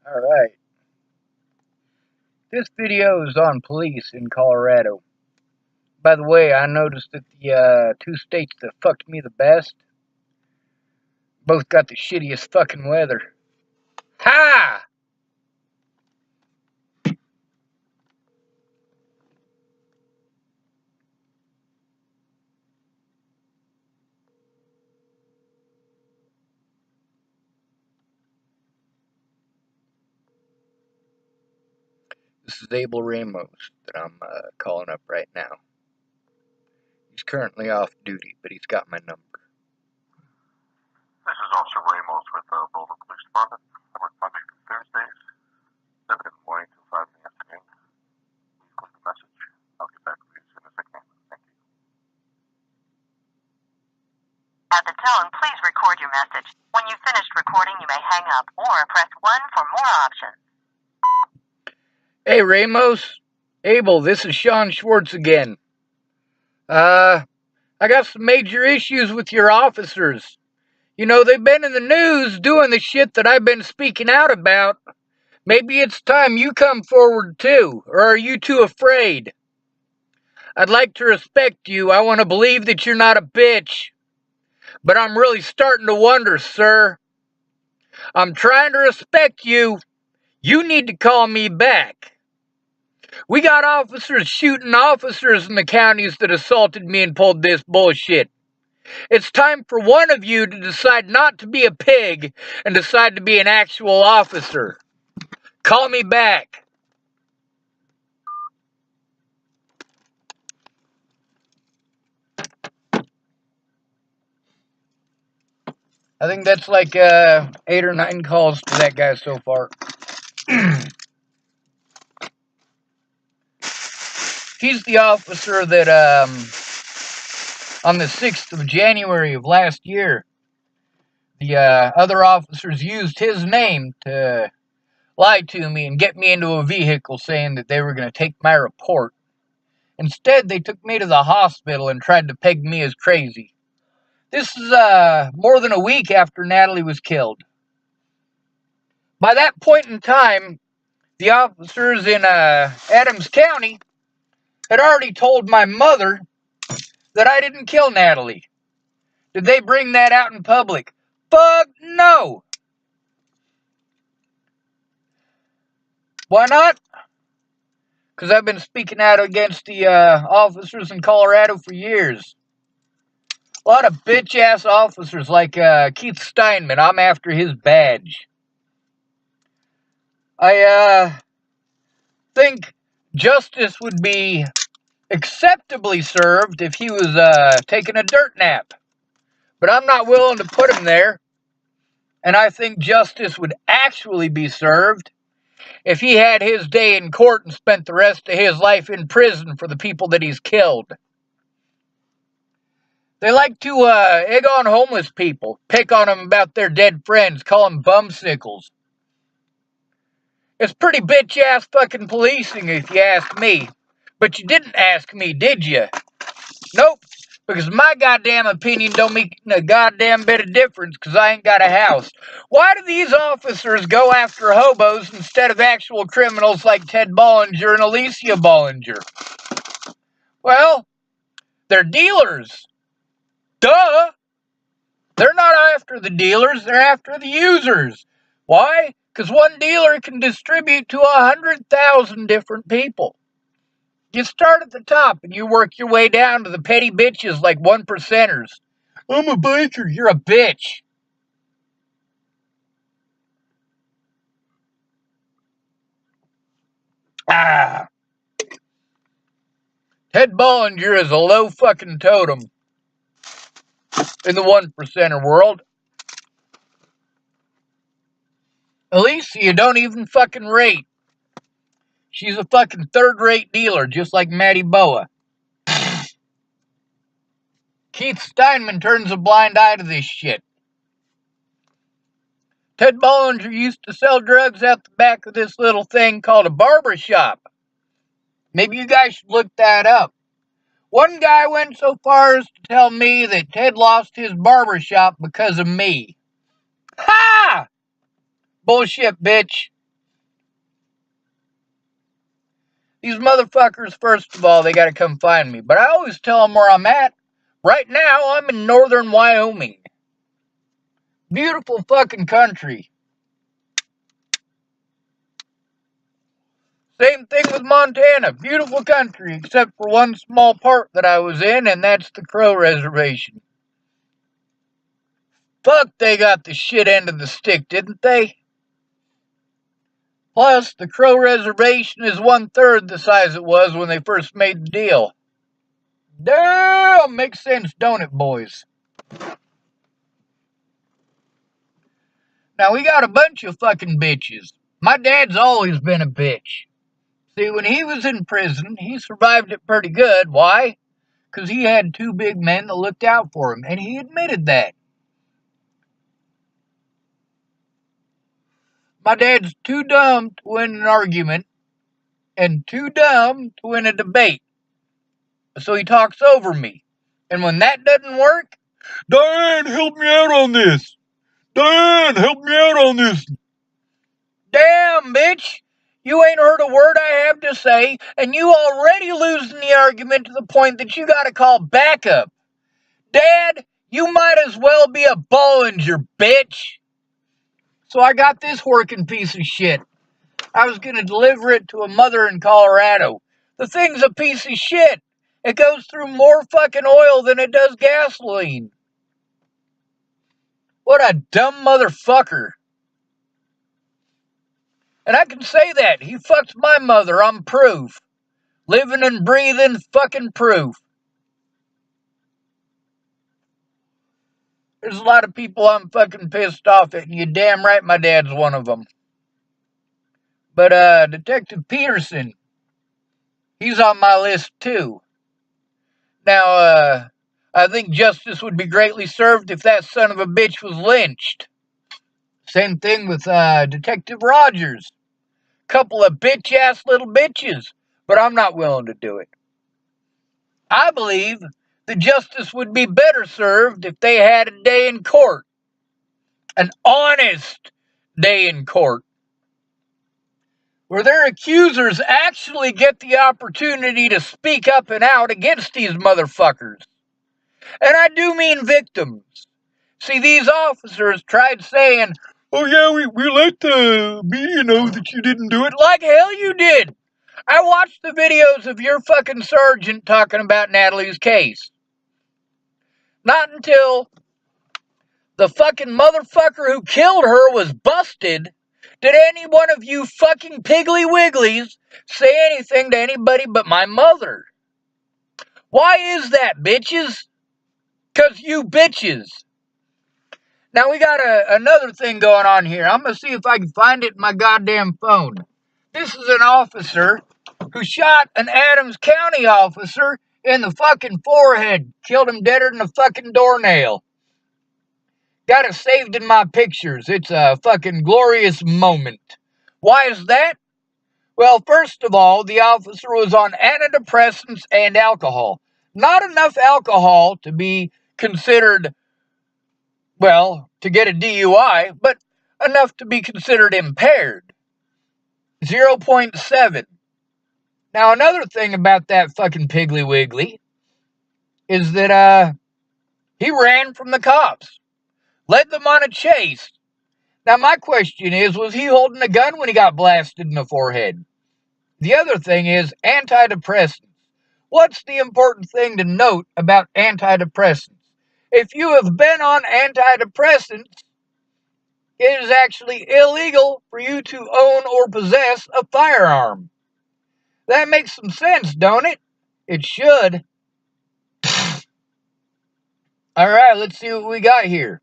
Alright. This video is on police in Colorado. By the way, I noticed that the two states that fucked me the best both got the shittiest fucking weather. Ha! This is Abel Ramos that I'm calling up right now. He's currently off duty, but he's got my number. This is Officer Ramos with the Boulder Police Department. I work Monday through Thursdays, 7 in the morning till 5 in the afternoon. Please leave a message. I'll get back to you as soon as I can. Thank you. At the tone, please record your message. When you've finished recording, you may hang up or press 1 for more options. Hey, Ramos. Abel, this is Sean Schwartz again. I got some major issues with your officers. You know, they've been in the news doing the shit that I've been speaking out about. Maybe it's time you come forward too, or are you too afraid? I'd like to respect you. I want to believe that you're not a bitch. But I'm really starting to wonder, sir. I'm trying to respect you. You need to call me back. We got officers shooting officers in the counties that assaulted me and pulled this bullshit. It's time for one of you to decide not to be a pig and decide to be an actual officer. Call me back. I think that's like 8 or 9 calls to that guy so far. He's the officer that, on the 6th of January of last year, the other officers used his name to lie to me and get me into a vehicle saying that they were going to take my report. Instead, they took me to the hospital and tried to peg me as crazy. This is more than a week after Natalie was killed. By that point in time, the officers in Adams County had already told my mother that I didn't kill Natalie. Did they bring that out in public? Fuck no! Why not? Because I've been speaking out against the officers in Colorado for years. A lot of bitch-ass officers like Keith Steinman. I'm after his badge. I think justice would be acceptably served if he was taking a dirt nap. But I'm not willing to put him there. And I think justice would actually be served if he had his day in court and spent the rest of his life in prison for the people that he's killed. They like to egg on homeless people, pick on them about their dead friends, call them bumsicles. It's pretty bitch-ass fucking policing if you ask me. But you didn't ask me, did you? Nope. Because my goddamn opinion don't make a goddamn bit of difference because I ain't got a house. Why do these officers go after hobos instead of actual criminals like Ted Bollinger and Alicia Bollinger? Well, they're dealers. Duh! They're not after the dealers, they're after the users. Why? Because one dealer can distribute to 100,000 different people. You start at the top and you work your way down to the petty bitches like 1%ers. I'm a biker, you're a bitch. Ah. Ted Bollinger is a low fucking totem in the 1%er world. Alicia don't even fucking rate. She's a fucking third-rate dealer, just like Matty Boa. Keith Steinman turns a blind eye to this shit. Ted Bollinger used to sell drugs out the back of this little thing called a barber shop. Maybe you guys should look that up. One guy went so far as to tell me that Ted lost his barber shop because of me. Ha! Bullshit, bitch. These motherfuckers, first of all, they gotta come find me. But I always tell them where I'm at. Right now, I'm in northern Wyoming. Beautiful fucking country. Same thing with Montana. Beautiful country, except for one small part that I was in, and that's the Crow Reservation. Fuck, they got the shit end of the stick, didn't they? Plus, the Crow Reservation is 1/3 the size it was when they first made the deal. Damn, makes sense, don't it, boys? Now, we got a bunch of fucking bitches. My dad's always been a bitch. See, when he was in prison, he survived it pretty good. Why? Because he had two big men that looked out for him, and he admitted that. My dad's too dumb to win an argument and too dumb to win a debate. So he talks over me. And when that doesn't work, Diane, help me out on this. Diane, help me out on this. Damn, bitch. You ain't heard a word I have to say, and you already losing the argument to the point that you gotta call backup. Dad, you might as well be a Bollinger, bitch. So I got this working piece of shit. I was gonna deliver it to a mother in Colorado. The thing's a piece of shit. It goes through more fucking oil than it does gasoline. What a dumb motherfucker. And I can say that. He fucked my mother. I'm proof. Living and breathing fucking proof. There's a lot of people I'm fucking pissed off at, and you're damn right my dad's one of them. But, Detective Peterson, he's on my list too. Now, I think justice would be greatly served if that son of a bitch was lynched. Same thing with, Detective Rogers. Couple of bitch-ass little bitches, but I'm not willing to do it. I believe the justice would be better served if they had a day in court. An honest day in court. Where their accusers actually get the opportunity to speak up and out against these motherfuckers. And I do mean victims. See, these officers tried saying, oh yeah, we let the media know that you didn't do it. Like hell you did. I watched the videos of your fucking sergeant talking about Natalie's case. Not until the fucking motherfucker who killed her was busted did any one of you fucking piggly wigglies say anything to anybody but my mother. Why is that, bitches? 'Cause you bitches. Now we got another thing going on here. I'm going to see if I can find it in my goddamn phone. This is an officer who shot an Adams County officer in the fucking forehead. Killed him deader than a fucking doornail. Got it saved in my pictures. It's a fucking glorious moment. Why is that? Well, first of all, the officer was on antidepressants and alcohol. Not enough alcohol to be considered, well, to get a DUI, but enough to be considered impaired. 0.7. Now, another thing about that fucking Piggly Wiggly is that, he ran from the cops. Led them on a chase. Now, my question is, was he holding a gun when he got blasted in the forehead? The other thing is antidepressants. What's the important thing to note about antidepressants? If you have been on antidepressants, it is actually illegal for you to own or possess a firearm. That makes some sense, don't it? It should. Alright, let's see what we got here.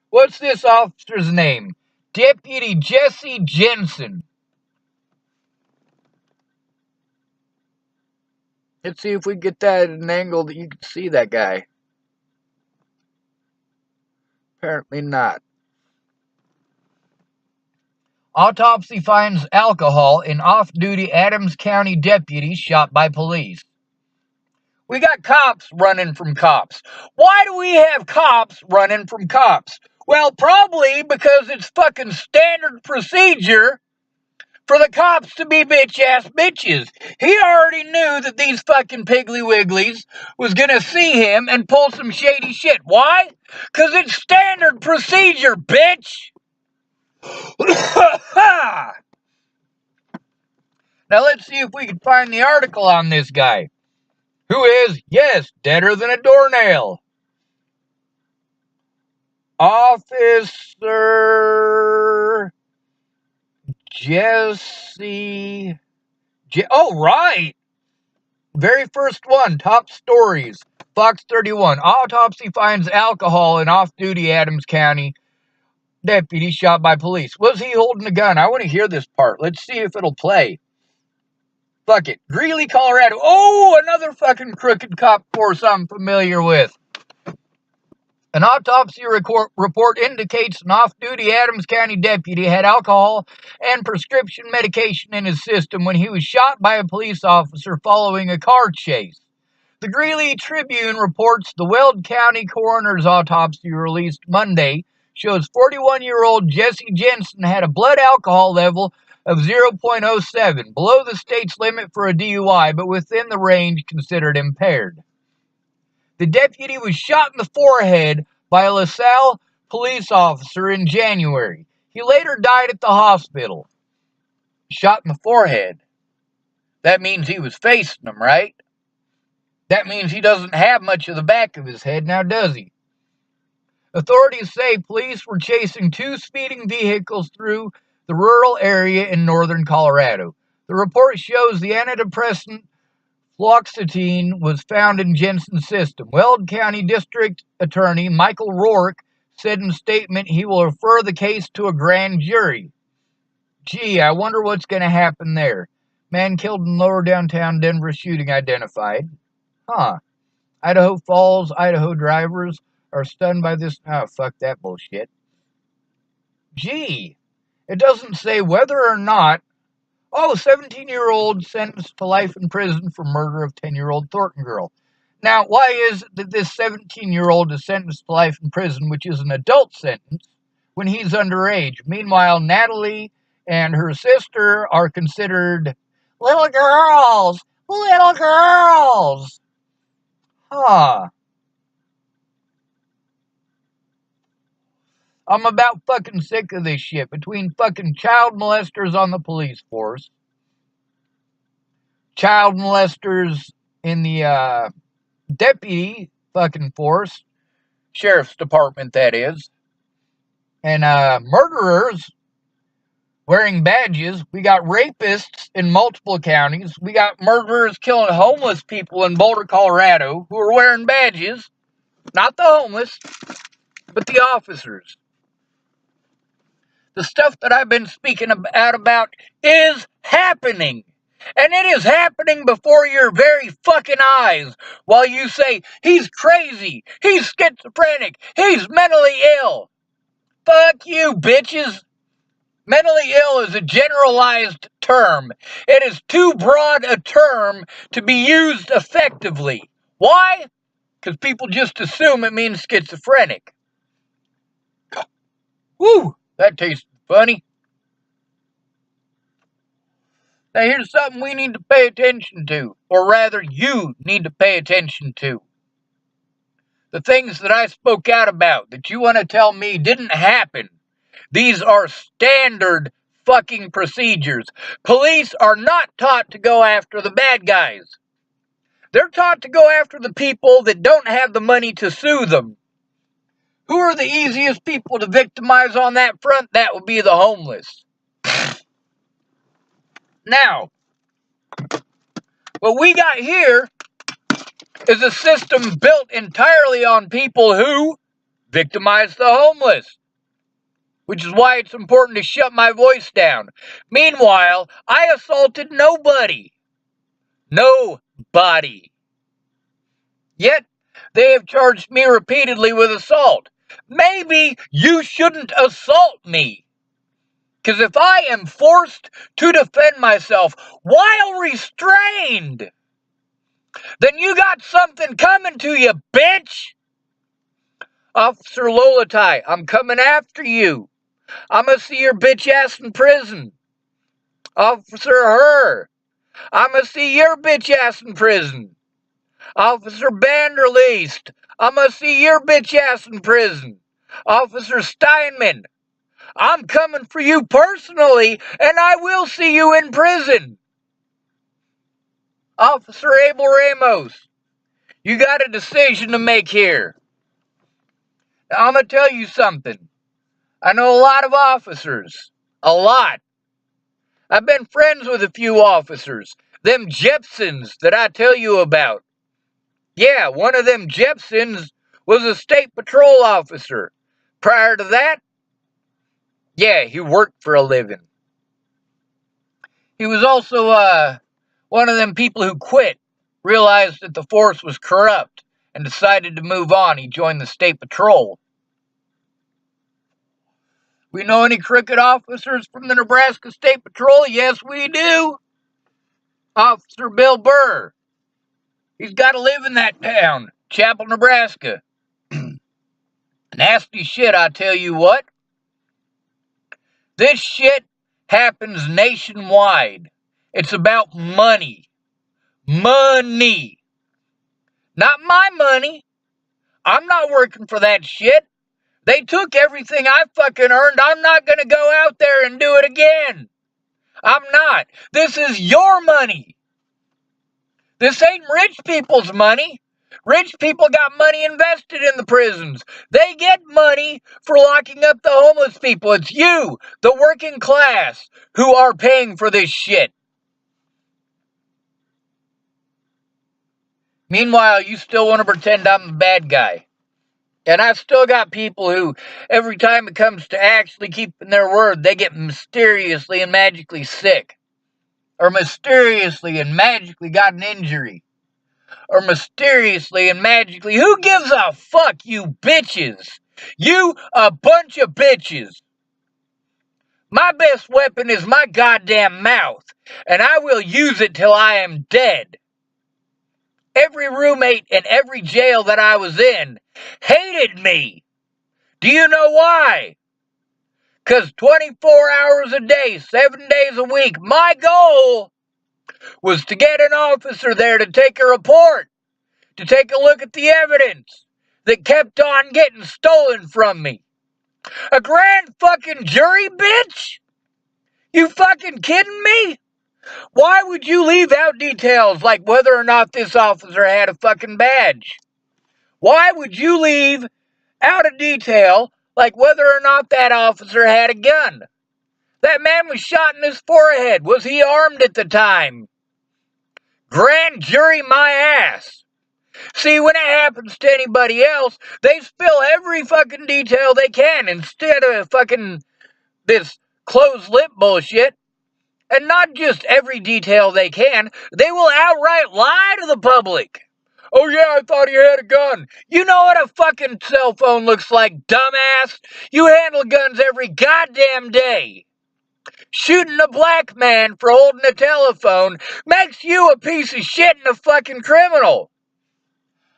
What's this officer's name? Deputy Jesse Jensen. Let's see if we get that at an angle that you can see that guy. Apparently not. Autopsy finds alcohol in off-duty Adams County deputy shot by police. We got cops running from cops. Why do we have cops running from cops? Well, probably because it's fucking standard procedure for the cops to be bitch-ass bitches. He already knew that these fucking Piggly Wigglies was gonna see him and pull some shady shit. Why? Because it's standard procedure, bitch! Now let's see if we can find the article on this guy. Who is, yes, deader than a doornail. Officer Jesse... oh, right! Very first one, top stories. Fox 31. Autopsy finds alcohol in off-duty Adams County deputy shot by police. Was he holding a gun? I want to hear this part. Let's see if it'll play. Fuck it. Greeley, Colorado. Oh, another fucking crooked cop force I'm familiar with. An autopsy report indicates an off-duty Adams County deputy had alcohol and prescription medication in his system when he was shot by a police officer following a car chase. The Greeley Tribune reports the Weld County coroner's autopsy released Monday shows 41-year-old Jesse Jensen had a blood alcohol level of 0.07, below the state's limit for a DUI, but within the range considered impaired. The deputy was shot in the forehead by a LaSalle police officer in January. He later died at the hospital. Shot in the forehead. That means he was facing them, right? That means he doesn't have much of the back of his head now, does he? Authorities say police were chasing two speeding vehicles through the rural area in northern Colorado. The report shows the antidepressant fluoxetine was found in Jensen's system. Weld County District Attorney Michael Rourke said in a statement he will refer the case to a grand jury. Gee, I wonder what's going to happen there. Man killed in lower downtown Denver shooting identified. Idaho Falls, Idaho drivers are stunned by this. Oh, fuck that bullshit. Gee, it doesn't say whether or not. Oh, 17-year-old sentenced to life in prison for murder of 10-year-old Thornton girl. Now, why is it that this 17-year-old is sentenced to life in prison, which is an adult sentence, when he's underage? Meanwhile, Natalie and her sister are considered little girls. Little girls. I'm about fucking sick of this shit. Between fucking child molesters on the police force, child molesters in the deputy fucking force, sheriff's department that is, and murderers wearing badges. We got rapists in multiple counties. We got murderers killing homeless people in Boulder, Colorado, who are wearing badges. Not the homeless, but the officers. The stuff that I've been speaking about is happening. And it is happening before your very fucking eyes while you say, he's crazy, he's schizophrenic, he's mentally ill. Fuck you, bitches. Mentally ill is a generalized term. It is too broad a term to be used effectively. Why? Because people just assume it means schizophrenic. Woo, that tastes funny. Now here's something we need to pay attention to, or rather you need to pay attention to. The things that I spoke out about that you want to tell me didn't happen. These are standard fucking procedures. Police are not taught to go after the bad guys. They're taught to go after the people that don't have the money to sue them. Who are the easiest people to victimize on that front? That would be the homeless. Now, what we got here is a system built entirely on people who victimize the homeless, which is why it's important to shut my voice down. Meanwhile, I assaulted nobody. Nobody. Yet, they have charged me repeatedly with assault. Maybe you shouldn't assault me. Because if I am forced to defend myself while restrained, then you got something coming to you, bitch! Officer Lolatai, I'm coming after you. I'm gonna see your bitch ass in prison. Officer Herr, I'ma see your bitch ass in prison. Officer Vanderleest, I'ma see your bitch ass in prison. Officer Steinman, I'm coming for you personally, and I will see you in prison. Officer Abel Ramos, you got a decision to make here. Now, I'm going to tell you something. I know a lot of officers. A lot. I've been friends with a few officers. Them Jepsons that I tell you about. Yeah, one of them Jepsons was a state patrol officer. Prior to that, yeah, he worked for a living. He was also one of them people who quit, realized that the force was corrupt, and decided to move on. He joined the state patrol. We know any crooked officers from the Nebraska State Patrol? Yes, we do. Officer Bill Burr. He's got to live in that town, Chapel, Nebraska. Nasty shit, I tell you what. This shit happens nationwide. It's about money. Money. Not my money. I'm not working for that shit. They took everything I fucking earned. I'm not gonna go out there and do it again. I'm not. This is your money. This ain't rich people's money. Rich people got money invested in the prisons. They get money for locking up the homeless people. It's you, the working class, who are paying for this shit. Meanwhile, you still want to pretend I'm the bad guy. And I've still got people who, every time it comes to actually keeping their word, they get mysteriously and magically sick. Or mysteriously and magically got an injury. Or mysteriously and magically, who gives a fuck, you bitches? You a bunch of bitches. My best weapon is my goddamn mouth, and I will use it till I am dead. Every roommate in every jail that I was in hated me. Do you know why? Because 24 hours a day, 7 days a week, my goal was to get an officer there to take a report, to take a look at the evidence that kept on getting stolen from me. A grand fucking jury, bitch? You fucking kidding me? Why would you leave out details like whether or not this officer had a fucking badge? Why would you leave out a detail like whether or not that officer had a gun? That man was shot in his forehead. Was he armed at the time? Grand jury my ass. See, when it happens to anybody else, they spill every fucking detail they can instead of fucking this closed lip bullshit. And not just every detail they can, they will outright lie to the public. Oh yeah, I thought he had a gun. You know what a fucking cell phone looks like, dumbass? You handle guns every goddamn day. Shooting a black man for holding a telephone makes you a piece of shit and a fucking criminal.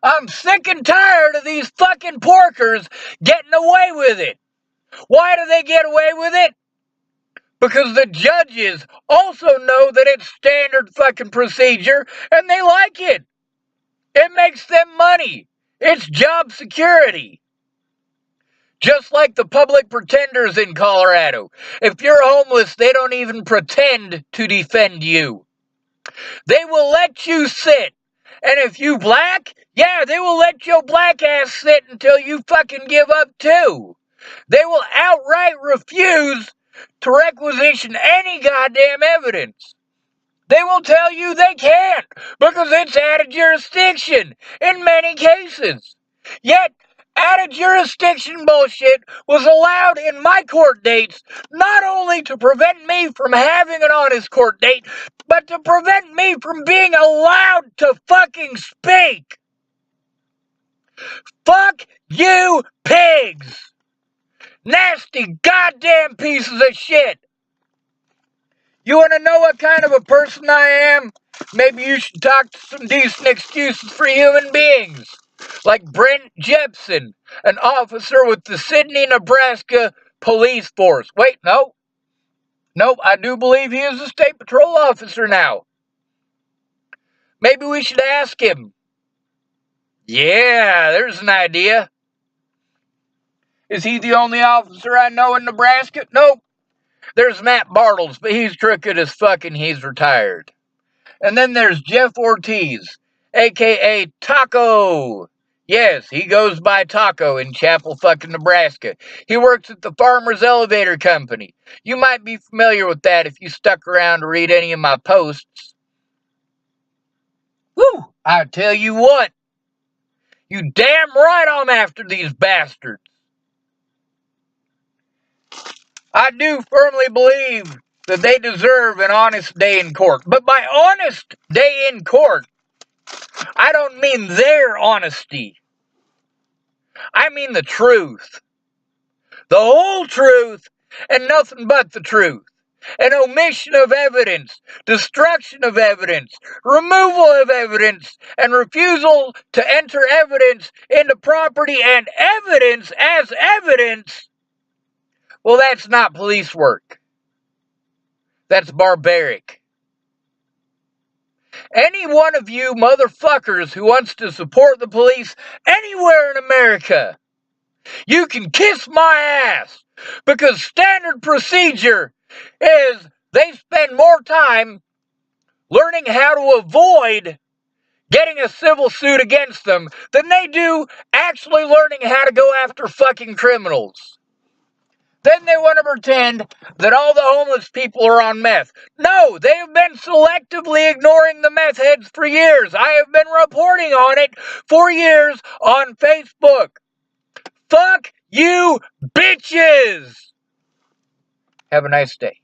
I'm sick and tired of these fucking porkers getting away with it. Why do they get away with it? Because the judges also know that it's standard fucking procedure and they like it. It makes them money. It's job security. Just like the public pretenders in Colorado. If you're homeless, they don't even pretend to defend you. They will let you sit. And if you black, yeah, they will let your black ass sit until you fucking give up too. They will outright refuse to requisition any goddamn evidence. They will tell you they can't because it's out of jurisdiction in many cases. Yet, out of jurisdiction bullshit was allowed in my court dates not only to prevent me from having an honest court date, but to prevent me from being allowed to fucking speak. Fuck you, pigs! Nasty goddamn pieces of shit! You want to know what kind of a person I am? Maybe you should talk to some decent excuses for human beings. Like Brent Jepson, an officer with the Sidney, Nebraska Police Force. Wait, no. Nope, I do believe he is a state patrol officer now. Maybe we should ask him. Yeah, there's an idea. Is he the only officer I know in Nebraska? Nope. There's Matt Bartles, but he's crooked as fuck and he's retired. And then there's Jeff Ortiz, a.k.a. Taco. Yes, he goes by Taco in Chapel, fucking Nebraska. He works at the Farmers Elevator Company. You might be familiar with that if you stuck around to read any of my posts. Woo! I tell you what. You damn right I'm after these bastards. I do firmly believe that they deserve an honest day in court. But by honest day in court, I don't mean their honesty. I mean the truth. The whole truth and nothing but the truth. An omission of evidence, destruction of evidence, removal of evidence, and refusal to enter evidence into property and evidence as evidence. Well, that's not police work. That's barbaric. Any one of you motherfuckers who wants to support the police anywhere in America, you can kiss my ass, because standard procedure is they spend more time learning how to avoid getting a civil suit against them than they do actually learning how to go after fucking criminals. Then they want to pretend that all the homeless people are on meth. No, they have been selectively ignoring the meth heads for years. I have been reporting on it for years on Facebook. Fuck you, bitches! Have a nice day.